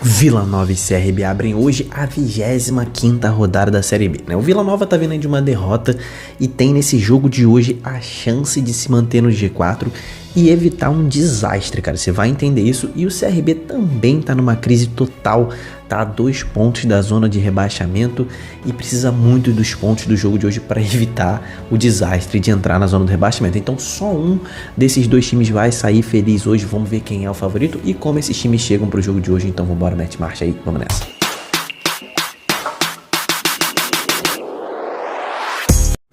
Vila Nova e CRB abrem hoje a 25ª rodada da Série B, né? O Vila Nova tá vindo aí de uma derrota e tem nesse jogo de hoje a chance de se manter no G4 e evitar um desastre, cara. Você vai entender isso. E o CRB também tá numa crise total, tá a 2 pontos da zona de rebaixamento e precisa muito dos pontos do jogo de hoje para evitar o desastre de entrar na zona do rebaixamento. Então só um desses dois times vai sair feliz hoje. Vamos ver quem é o favorito e como esses times chegam pro jogo de hoje. Então vambora, mete marcha aí, vamos nessa.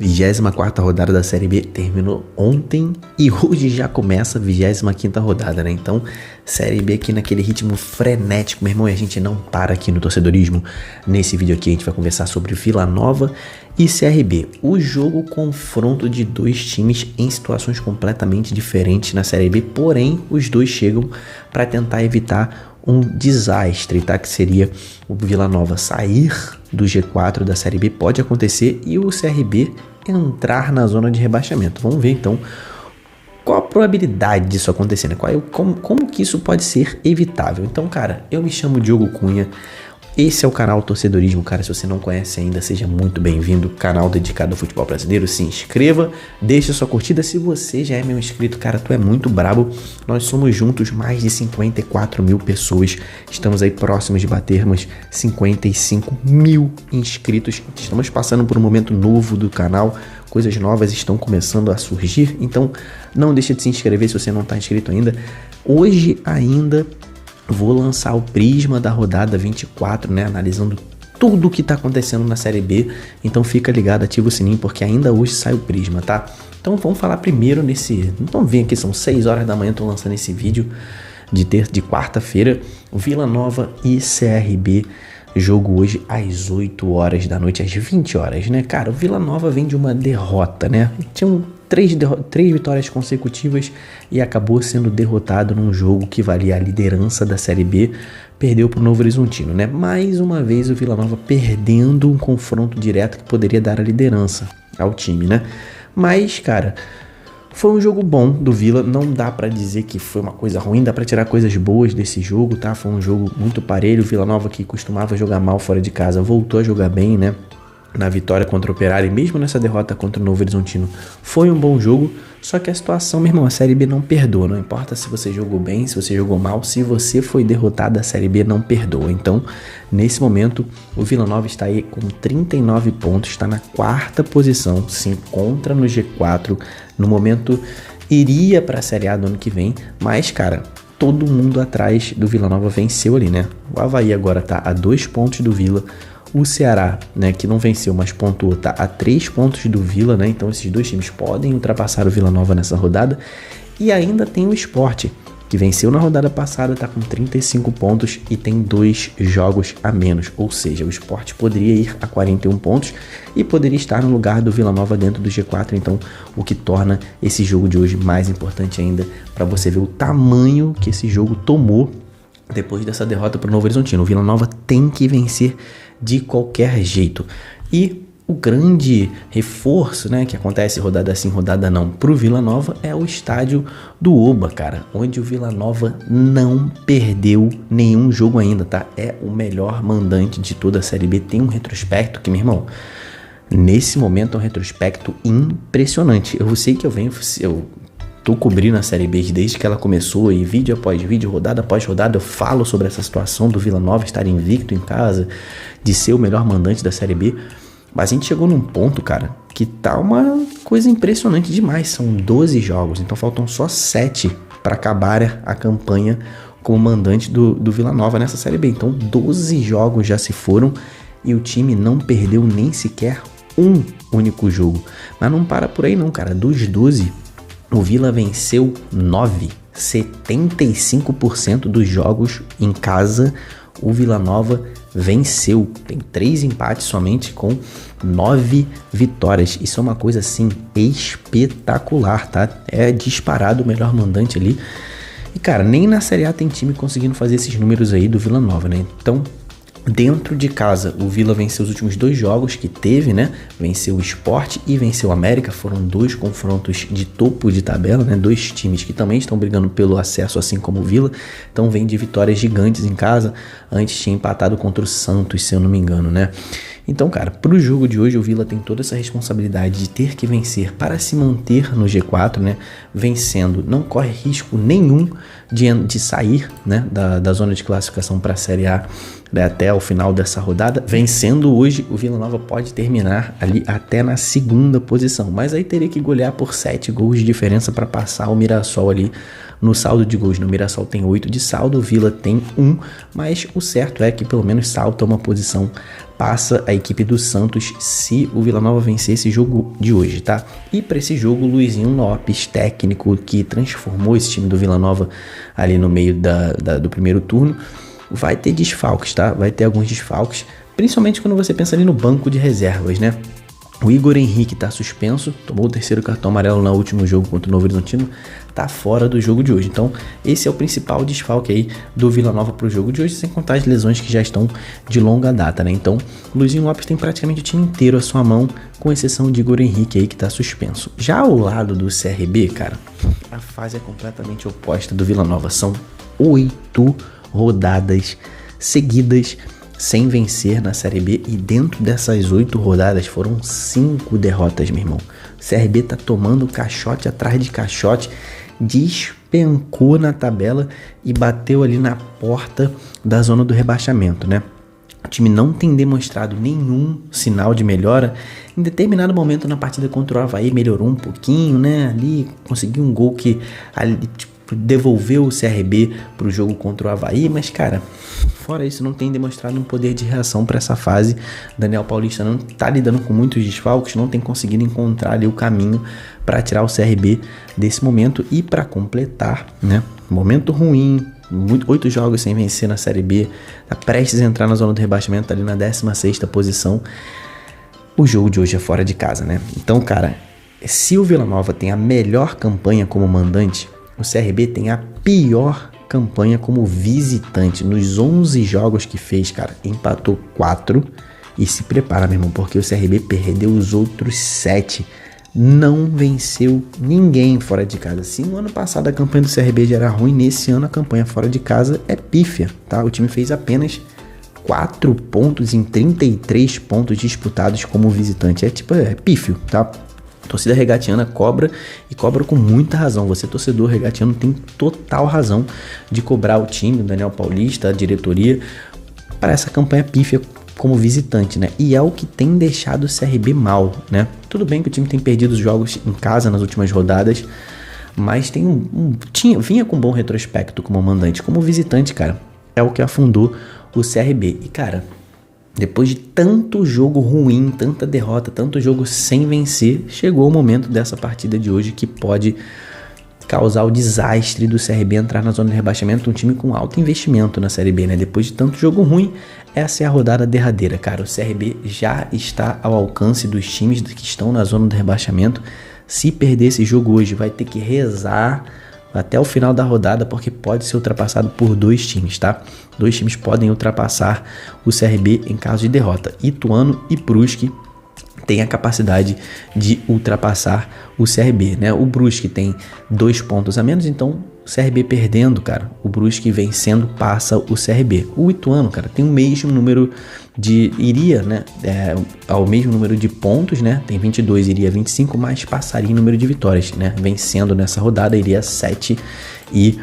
24ª rodada da Série B terminou ontem e hoje já começa a 25ª rodada, né? Então, Série B aqui naquele ritmo frenético, meu irmão, e a gente não para aqui no torcedorismo. Nesse vídeo aqui a gente vai conversar sobre Vila Nova e CRB. O jogo confronto de dois times em situações completamente diferentes na Série B, porém os dois chegam para tentar evitar um desastre, tá? Que seria o Vila Nova sair do G4 da Série B, pode acontecer, e o CRB entrar na zona de rebaixamento. Vamos ver então qual a probabilidade disso acontecer, né? Como que isso pode ser evitável. Então, cara, eu me chamo Diogo Cunha. Esse é o canal Torcedorismo, cara. Se você não conhece ainda, seja muito bem-vindo. Canal dedicado ao futebol brasileiro. Se inscreva, deixa sua curtida. Se você já é meu inscrito, cara, tu é muito brabo. Nós somos juntos mais de 54 mil pessoas. Estamos aí próximos de batermos 55 mil inscritos. Estamos passando por um momento novo do canal. Coisas novas estão começando a surgir. Então, não deixa de se inscrever se você não está inscrito ainda. Hoje ainda vou lançar o Prisma da rodada 24, né? Analisando tudo o que tá acontecendo na Série B. Então fica ligado, ativa o sininho, porque ainda hoje sai o Prisma, tá? Então vamos falar primeiro Então vem aqui, são 6 horas da manhã, tô lançando esse vídeo de quarta-feira. Vila Nova e CRB. Jogo hoje às 8 horas da noite, às 20 horas, né? Cara, o Vila Nova vem de uma derrota, né? Tinham 3 vitórias consecutivas e acabou sendo derrotado num jogo que valia a liderança da Série B. Perdeu pro Novo Horizontino, né? Mais uma vez o Vila Nova perdendo um confronto direto que poderia dar a liderança ao time, né? Mas, cara, foi um jogo bom do Vila, não dá pra dizer que foi uma coisa ruim, dá pra tirar coisas boas desse jogo, tá? Foi um jogo muito parelho. O Vila Nova, que costumava jogar mal fora de casa, voltou a jogar bem, né? Na vitória contra o Operário, e mesmo nessa derrota contra o Novo Horizontino, foi um bom jogo. Só que a situação, meu irmão, a Série B não perdoa. Não importa se você jogou bem, se você jogou mal, se você foi derrotado, a Série B não perdoa. Então, nesse momento, o Vila Nova está aí com 39 pontos, está na 4ª posição, se encontra no G4. No momento, iria para a Série A do ano que vem, mas, cara, todo mundo atrás do Vila Nova venceu ali, né? O Avaí agora tá a 2 pontos do Vila. O Ceará, né, que não venceu, mas pontuou, tá a 3 pontos do Vila, né? Então esses dois times podem ultrapassar o Vila Nova nessa rodada. E ainda tem o Sport, que venceu na rodada passada, tá com 35 pontos e tem 2 jogos a menos. Ou seja, o Sport poderia ir a 41 pontos e poderia estar no lugar do Vila Nova dentro do G4. Então, o que torna esse jogo de hoje mais importante ainda, para você ver o tamanho que esse jogo tomou depois dessa derrota para o Novo Horizontino. O Vila Nova tem que vencer de qualquer jeito. E o grande reforço, né, que acontece rodada sim, rodada não, pro Vila Nova é o estádio do Oba, cara, onde o Vila Nova não perdeu nenhum jogo ainda, tá? É o melhor mandante de toda a Série B. Tem um retrospecto que, meu irmão, nesse momento é um retrospecto impressionante. Eu sei que eu tô cobrindo a Série B desde que ela começou, e vídeo após vídeo, rodada após rodada, eu falo sobre essa situação do Vila Nova estar invicto em casa, de ser o melhor mandante da Série B. Mas a gente chegou num ponto, cara, que tá uma coisa impressionante demais. São 12 jogos, então faltam só 7 para acabar a campanha como mandante do Vila Nova nessa Série B. Então 12 jogos já se foram e o time não perdeu nem sequer um único jogo. Mas não para por aí não, cara. Dos 12, o Vila venceu 9, 75% dos jogos em casa. O Vila Nova venceu, tem 3 empates somente com 9 vitórias. Isso é uma coisa assim espetacular, tá? É disparado o melhor mandante ali. E cara, nem na Série A tem time conseguindo fazer esses números aí do Vila Nova, né? Então Dentro de casa, o Vila venceu os últimos 2 jogos que teve, né? Venceu o Sport e venceu o América. Foram 2 confrontos de topo de tabela, né? 2 times que também estão brigando pelo acesso, assim como o Vila. Então vem de vitórias gigantes em casa. Antes tinha empatado contra o Santos, se eu não me engano, né? Então, cara, pro jogo de hoje o Vila tem toda essa responsabilidade de ter que vencer para se manter no G4, né? Vencendo, não corre risco nenhum de sair, né? Da zona de classificação para a Série A, né? Até o final dessa rodada. Vencendo hoje, o Vila Nova pode terminar ali até na 2ª posição, mas aí teria que golear por 7 gols de diferença para passar o Mirassol ali no saldo de gols. No Mirassol tem 8 de saldo, o Vila tem 1, mas o certo é que pelo menos salta uma posição, passa a equipe do Santos se o Vila Nova vencer esse jogo de hoje, tá? E para esse jogo, o Luizinho Lopes, técnico que transformou esse time do Vila Nova ali no meio do primeiro turno, vai ter desfalques, tá? Vai ter alguns desfalques, principalmente quando você pensa ali no banco de reservas, né? O Igor Henrique tá suspenso, tomou o 3º cartão amarelo no último jogo contra o Novo Horizontino, tá fora do jogo de hoje. Então, esse é o principal desfalque aí do Vila Nova pro jogo de hoje, sem contar as lesões que já estão de longa data, né? Então, o Luizinho Lopes tem praticamente o time inteiro à sua mão, com exceção de Igor Henrique aí, que tá suspenso. Já ao lado do CRB, cara, a fase é completamente oposta do Vila Nova. São 8 rodadas seguidas sem vencer na Série B, e dentro dessas 8 rodadas foram 5 derrotas, meu irmão. O CRB tá tomando caixote atrás de caixote, despencou na tabela e bateu ali na porta da zona do rebaixamento, né? O time não tem demonstrado nenhum sinal de melhora. Em determinado momento na partida contra o Avaí melhorou um pouquinho, né? Ali conseguiu um gol que ali, devolveu o CRB pro jogo contra o Avaí, mas cara, fora isso não tem demonstrado um poder de reação para essa fase. Daniel Paulista não tá lidando com muitos desfalques, não tem conseguido encontrar ali o caminho para tirar o CRB desse momento. E para completar, né, momento ruim, 8 jogos sem vencer na Série B, tá prestes a entrar na zona do rebaixamento, tá ali na 16ª posição. O jogo de hoje é fora de casa, né? Então, cara, se o Vila Nova tem a melhor campanha como mandante, o CRB tem a pior campanha como visitante. Nos 11 jogos que fez, cara, empatou 4. E se prepara, meu irmão, porque o CRB perdeu os outros 7. Não venceu ninguém fora de casa. Se no ano passado a campanha do CRB já era ruim, nesse ano a campanha fora de casa é pífia, tá? O time fez apenas 4 pontos em 33 pontos disputados como visitante. É pífio, tá? A torcida regatiana cobra, e cobra com muita razão. Você, torcedor regatiano, tem total razão de cobrar o time, o Daniel Paulista, a diretoria, para essa campanha pífia como visitante, né? E é o que tem deixado o CRB mal, né? Tudo bem que o time tem perdido os jogos em casa nas últimas rodadas, mas tem vinha com um bom retrospecto como mandante. Como visitante, cara, é o que afundou o CRB. E, cara, depois de tanto jogo ruim, tanta derrota, tanto jogo sem vencer, chegou o momento dessa partida de hoje que pode causar o desastre do CRB entrar na zona de rebaixamento. Um time com alto investimento na Série B, né? Depois de tanto jogo ruim, essa é a rodada derradeira, cara. O CRB já está ao alcance dos times que estão na zona do rebaixamento. Se perder esse jogo hoje, vai ter que rezar até o final da rodada, porque pode ser ultrapassado por 2 times, tá? 2 times podem ultrapassar o CRB em caso de derrota. Ituano e Brusque têm a capacidade de ultrapassar o CRB, né? O Brusque tem 2 pontos a menos, então o CRB perdendo, cara, o Brusque vencendo passa o CRB. O Ituano, cara, tem o mesmo número iria, né, ao mesmo número de pontos, né, tem 22, iria 25, mas passaria em número de vitórias, né, vencendo nessa rodada, iria 7 e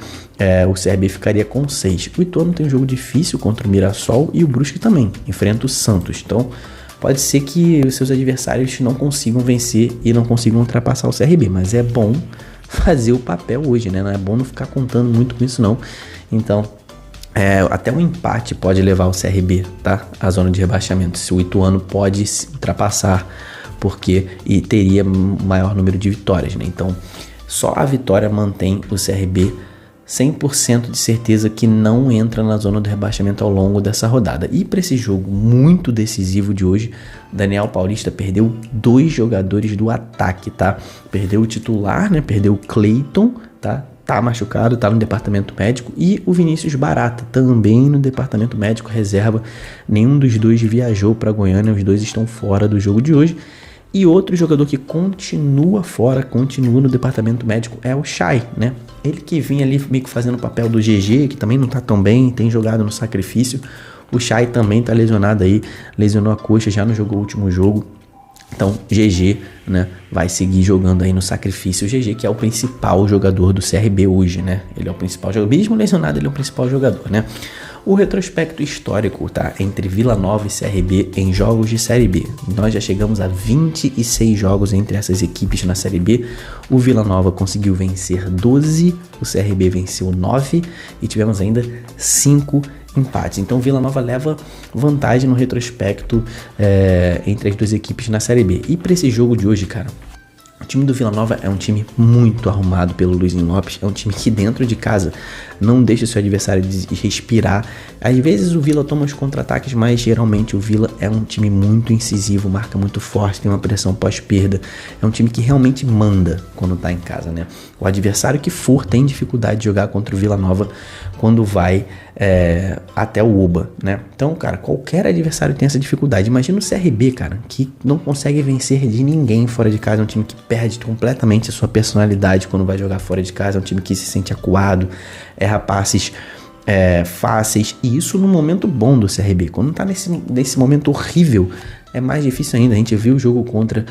o CRB ficaria com 6. O Ituano tem um jogo difícil contra o Mirassol e o Brusque também, enfrenta o Santos, então pode ser que os seus adversários não consigam vencer e não consigam ultrapassar o CRB, mas é bom fazer o papel hoje, né, não é bom não ficar contando muito com isso não. Então até um empate pode levar o CRB, tá, à zona de rebaixamento, se o Ituano pode ultrapassar, e teria maior número de vitórias, né? Então só a vitória mantém o CRB 100% de certeza que não entra na zona do rebaixamento ao longo dessa rodada. E para esse jogo muito decisivo de hoje, Daniel Paulista perdeu 2 jogadores do ataque, tá? Perdeu o titular, né? Perdeu o Cleiton, tá? tá machucado, tá no departamento médico, e o Vinícius Barata também no departamento médico reserva. Nenhum dos dois viajou para Goiânia, os dois estão fora do jogo de hoje. E outro jogador que continua fora, continua no departamento médico é o Chay, né? Ele que vinha ali meio que fazendo o papel do GG, que também não tá tão bem, tem jogado no sacrifício. O Chay também tá lesionado aí, lesionou a coxa, já não jogou o último jogo. Então, GG, né, vai seguir jogando aí no sacrifício. O GG, que é o principal jogador do CRB hoje, né? Ele é o principal jogador. Mesmo lesionado, ele é o principal jogador, né? O retrospecto histórico, tá? Entre Vila Nova e CRB em jogos de Série B. Nós já chegamos a 26 jogos entre essas equipes na Série B. O Vila Nova conseguiu vencer 12, o CRB venceu 9 e tivemos ainda 5 empates. Então Vila Nova leva vantagem no retrospecto entre as duas equipes na Série B. E para esse jogo de hoje, cara, o time do Vila Nova é um time muito arrumado pelo Luizinho Lopes, é um time que dentro de casa não deixa o seu adversário respirar. Às vezes o Vila toma os contra-ataques, mas geralmente o Vila é um time muito incisivo, marca muito forte, tem uma pressão pós-perda. É um time que realmente manda quando tá em casa, né? O adversário que for tem dificuldade de jogar contra o Vila Nova quando vai até o Oba, né? Então, cara, qualquer adversário tem essa dificuldade. Imagina o CRB, cara, que não consegue vencer de ninguém fora de casa. É um time que perde completamente a sua personalidade quando vai jogar fora de casa. É um time que se sente acuado, erra passes fáceis. E isso no momento bom do CRB. Quando tá nesse momento horrível, é mais difícil ainda. A gente viu o jogo contra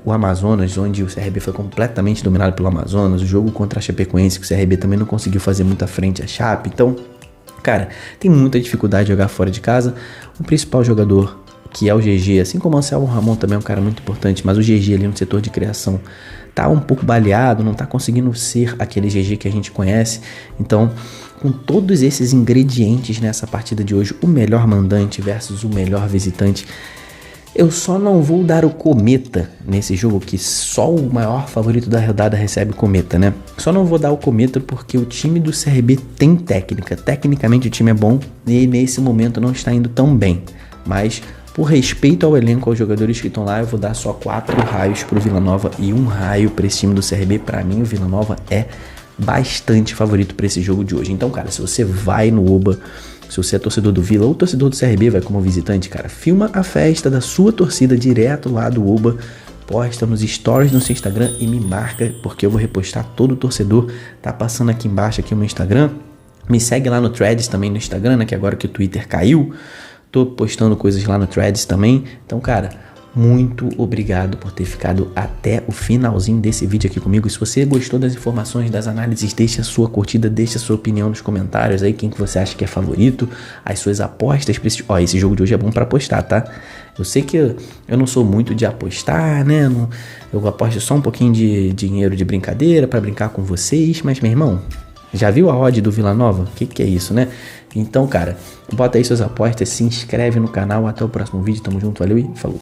o Amazonas, onde o CRB foi completamente dominado pelo Amazonas. O jogo contra a Chapecoense, que o CRB também não conseguiu fazer muita frente à Chape. Então, cara, tem muita dificuldade de jogar fora de casa. O principal jogador, que é o GG, assim como o Anselmo Ramon também é um cara muito importante, mas o GG ali no setor de criação tá um pouco baleado, não tá conseguindo ser aquele GG que a gente conhece. Então, com todos esses ingredientes nessa partida de hoje, o melhor mandante versus o melhor visitante, eu só não vou dar o cometa nesse jogo, que só o maior favorito da rodada recebe cometa, né? Só não vou dar o cometa porque o time do CRB tem técnica. Tecnicamente o time é bom e nesse momento não está indo tão bem. Mas por respeito ao elenco, aos jogadores que estão lá, eu vou dar só 4 raios pro Vila Nova e 1 raio para esse time do CRB. Para mim, o Vila Nova é bastante favorito para esse jogo de hoje. Então, cara, se você vai no Oba, se você é torcedor do Vila ou torcedor do CRB, vai como visitante, cara, filma a festa da sua torcida direto lá do Oba, posta nos stories no seu Instagram e me marca, porque eu vou repostar todo o torcedor. Tá passando aqui embaixo aqui o meu Instagram. Me segue lá no Threads também no Instagram, né, que agora que o Twitter caiu, tô postando coisas lá no Threads também. Então, cara, muito obrigado por ter ficado até o finalzinho desse vídeo aqui comigo. E se você gostou das informações, das análises, deixa a sua curtida, deixa a sua opinião nos comentários aí, quem que você acha que é favorito, as suas apostas. Esse jogo de hoje é bom para apostar, tá? Eu sei que eu não sou muito de apostar, né? Eu aposto só um pouquinho de dinheiro de brincadeira para brincar com vocês, mas, meu irmão, já viu a odd do Vila Nova? O que é isso, né? Então, cara, bota aí suas apostas, se inscreve no canal. Até o próximo vídeo. Tamo junto, valeu e falou.